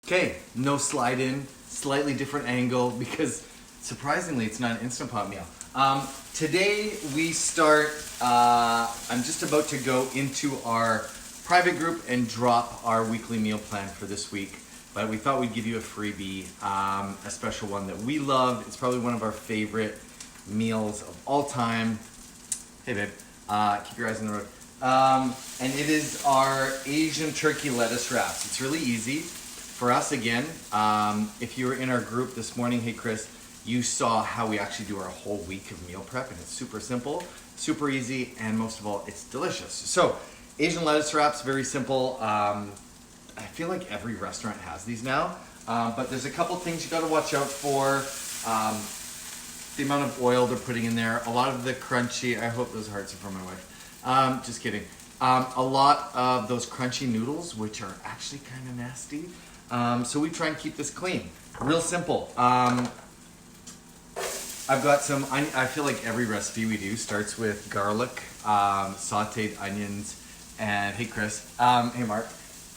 Okay, no slide in, slightly different angle because surprisingly it's not an Instant Pot meal. Today we start, I'm just about to go into our private group and drop our weekly meal plan for this week. But we thought we'd give you a freebie, a special one that we love. It's probably one of our favorite meals of all time. Hey babe, keep your eyes on the road. And it is our Asian turkey lettuce wraps. It's really easy. For us, again, if you were in our group this morning, hey Chris, you saw how we actually do our whole week of meal prep, and it's super simple, super easy, and most of all, it's delicious. So, Asian lettuce wraps, very simple. I feel like every restaurant has these now, but there's a couple things you gotta watch out for. The amount of oil they're putting in there, a lot of the crunchy, I hope those hearts are from my wife. Just kidding. A lot of those crunchy noodles, which are actually kind of nasty. So we try and keep this clean. Real simple. I've got some, I feel like every recipe we do starts with garlic, sauteed onions, and hey Chris, hey Mark,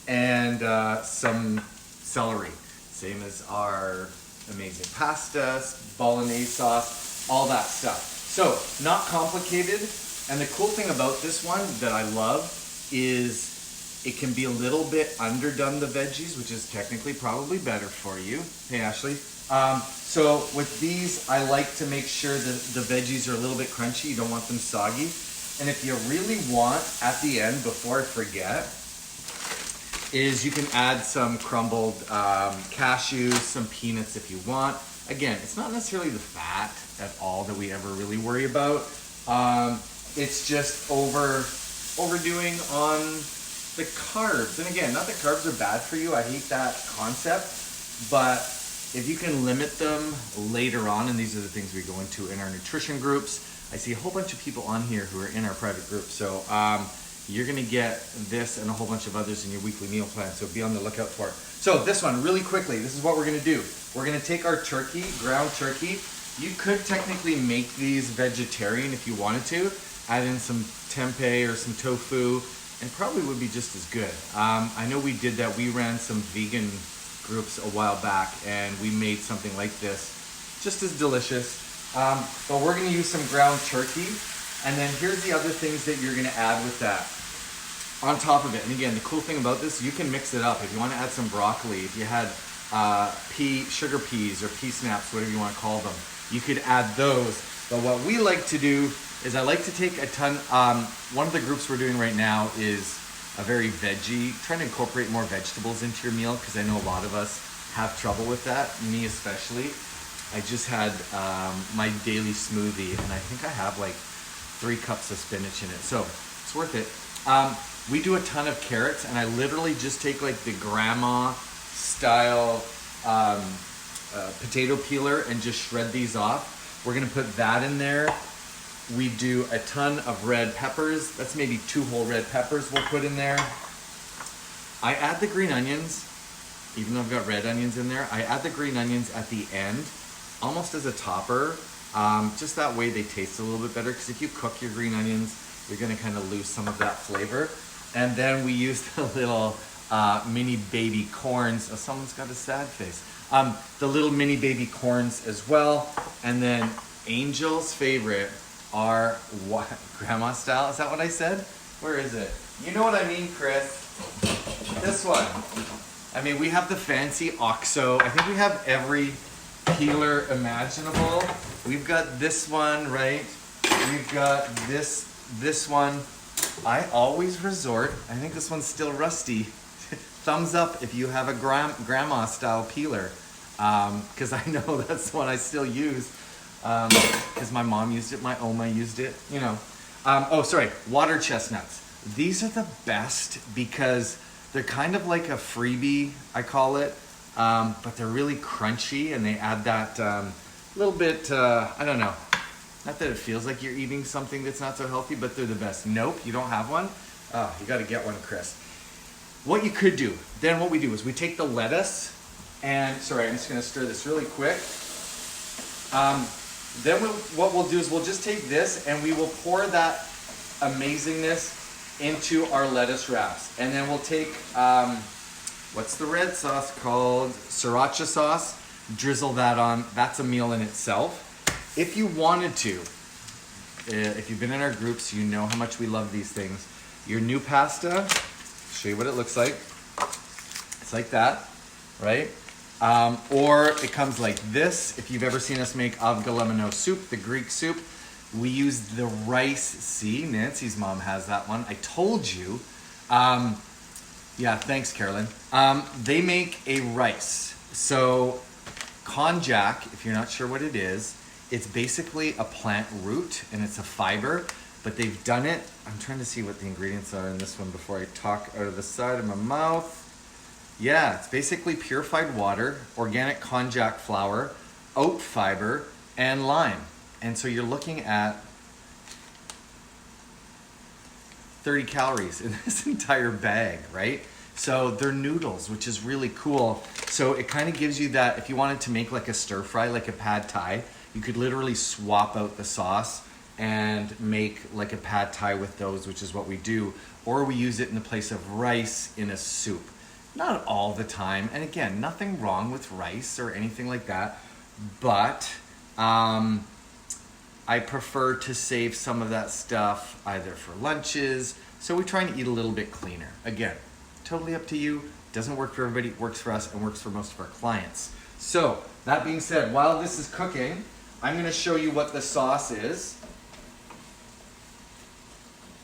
and some celery. Same as our amazing pasta, bolognese sauce, all that stuff. So, not complicated. And the cool thing about this one that I love is it can be a little bit underdone the veggies, which is technically probably better for you. Hey Ashley. So with these, I like to make sure that the veggies are a little bit crunchy. You don't want them soggy. And if you really want, at the end, before I forget, is you can add some crumbled cashews, some peanuts if you want. Again, it's not necessarily the fat at all that we ever really worry about. It's just overdoing on the carbs. And again, not that carbs are bad for you. I hate that concept. But if you can limit them later on, and these are the things we go into in our nutrition groups. I see a whole bunch of people on here who are in our private group. So you're gonna get this and a whole bunch of others in your weekly meal plan. So be on the lookout for it. So this one, really quickly, this is what we're gonna do. We're gonna take our turkey, ground turkey. You could technically make these vegetarian if you wanted to. Add in some tempeh or some tofu, and probably would be just as good. I know we did that. We ran some vegan groups a while back, and we made something like this, just as delicious. But we're gonna use some ground turkey, and then here's the other things that you're gonna add with that on top of it. And again, the cool thing about this, you can mix it up. If you wanna add some broccoli, if you had sugar peas or pea snaps, whatever you wanna call them, you could add those. But what we like to do is I like to take a ton, one of the groups we're doing right now is a very veggie, trying to incorporate more vegetables into your meal, because I know a lot of us have trouble with that, me especially. I just had my daily smoothie, and I think I have like 3 cups of spinach in it, so it's worth it. We do a ton of carrots, and I literally just take like the grandma style potato peeler and just shred these off. We're gonna put that in there. We do a ton of red peppers. That's maybe 2 whole red peppers we'll put in there. I add the green onions, even though I've got red onions in there. I add the green onions at the end, almost as a topper. Just that way they taste a little bit better, because if you cook your green onions, you're gonna kind of lose some of that flavor. And then we use the little mini baby corns. Oh, someone's got a sad face. The little mini baby corns as well. And then Angel's favorite are what? Grandma style? Is that what I said? Where is it? You know what I mean, Chris. This one. I mean, we have the fancy OXO. I think we have every peeler imaginable. We've got this one, right? We've got this one. I always resort, I think this one's still rusty. Thumbs up if you have a grandma style peeler. Because I know that's the one I still use. Because my mom used it, my Oma used it, you know. Water chestnuts. These are the best because they're kind of like a freebie, I call it, but they're really crunchy, and they add that little bit, I don't know, not that it feels like you're eating something that's not so healthy, but they're the best. Nope, you don't have one? Oh, you gotta get one, Chris. What you could do, then what we do is we take the lettuce, and, sorry, I'm just gonna stir this really quick. Then what we'll do is we'll just take this and we will pour that amazingness into our lettuce wraps. And then we'll take what's the red sauce called? Sriracha sauce. Drizzle that on. That's a meal in itself. If you wanted to, if you've been in our groups, you know how much we love these things. Your new pasta, show you what it looks like. It's like that, right? Or it comes like this. If you've ever seen us make avgolemono soup, the Greek soup, we use the rice. See, Nancy's mom has that one. I told you. Yeah, thanks, Carolyn. They make a rice. So konjac, if you're not sure what it is, it's basically a plant root and it's a fiber, but they've done it. I'm trying to see what the ingredients are in this one before I talk out of the side of my mouth. Yeah, it's basically purified water, organic konjac flour, oat fiber, and lime. And so you're looking at 30 calories in this entire bag, right? So they're noodles, which is really cool. So it kind of gives you that, if you wanted to make like a stir fry, like a pad thai, you could literally swap out the sauce and make like a pad thai with those, which is what we do. Or we use it in the place of rice in a soup. Not all the time. And again, nothing wrong with rice or anything like that. But I prefer to save some of that stuff either for lunches. So we try and eat a little bit cleaner. Again, totally up to you. Doesn't work for everybody, works for us and works for most of our clients. So that being said, while this is cooking, I'm gonna show you what the sauce is.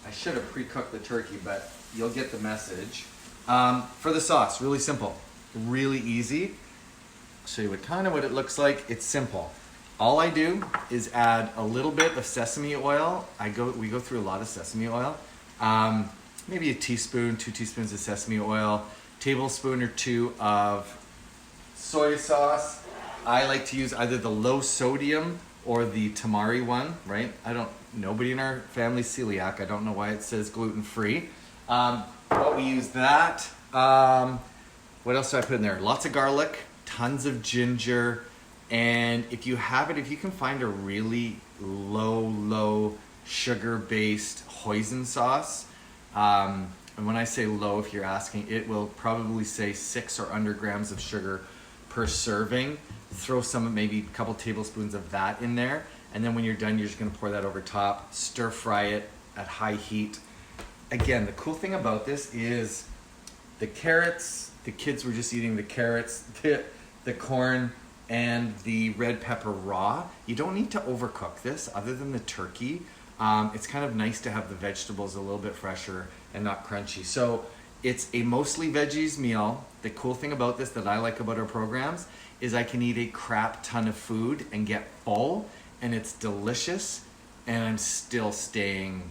I should have pre-cooked the turkey, but you'll get the message. For the sauce, really simple, really easy. I'll show you what it looks like. It's simple. All I do is add a little bit of sesame oil. We go through a lot of sesame oil. Maybe a teaspoon, 2 teaspoons of sesame oil, tablespoon or 2 of soy sauce. I like to use either the low sodium or the tamari one, right? Nobody in our family's celiac. I don't know why it says gluten-free. But we use that. What else do I put in there? Lots of garlic, tons of ginger, and if you can find a really low sugar-based hoisin sauce, and when I say low, if you're asking, it will probably say 6 or under grams of sugar per serving. Throw maybe a couple tablespoons of that in there, and then when you're done, you're just gonna pour that over top, stir fry it at high heat. Again, the cool thing about this is the carrots, the kids were just eating the carrots, the corn, and the red pepper raw. You don't need to overcook this other than the turkey. It's kind of nice to have the vegetables a little bit fresher and not crunchy. So it's a mostly veggies meal. The cool thing about this that I like about our programs is I can eat a crap ton of food and get full, and it's delicious, and I'm still staying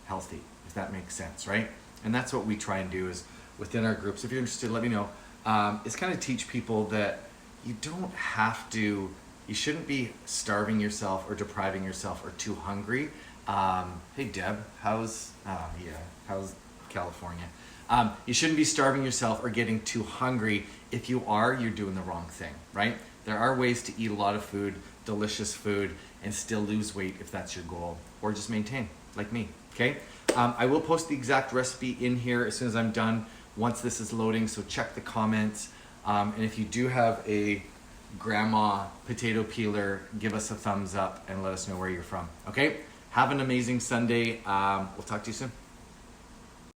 healthy, if that makes sense, right? And that's what we try and do is within our groups. If you're interested, let me know. It's kind of teach people that you shouldn't be starving yourself or depriving yourself or too hungry. Hey Deb, how's California? You shouldn't be starving yourself or getting too hungry. If you are, you're doing the wrong thing, right? There are ways to eat a lot of food, delicious food, and still lose weight if that's your goal, or just maintain, like me, okay? I will post the exact recipe in here as soon as I'm done, once this is loading, so check the comments. And if you do have a grandma potato peeler, give us a thumbs up and let us know where you're from, okay? Have an amazing Sunday. We'll talk to you soon.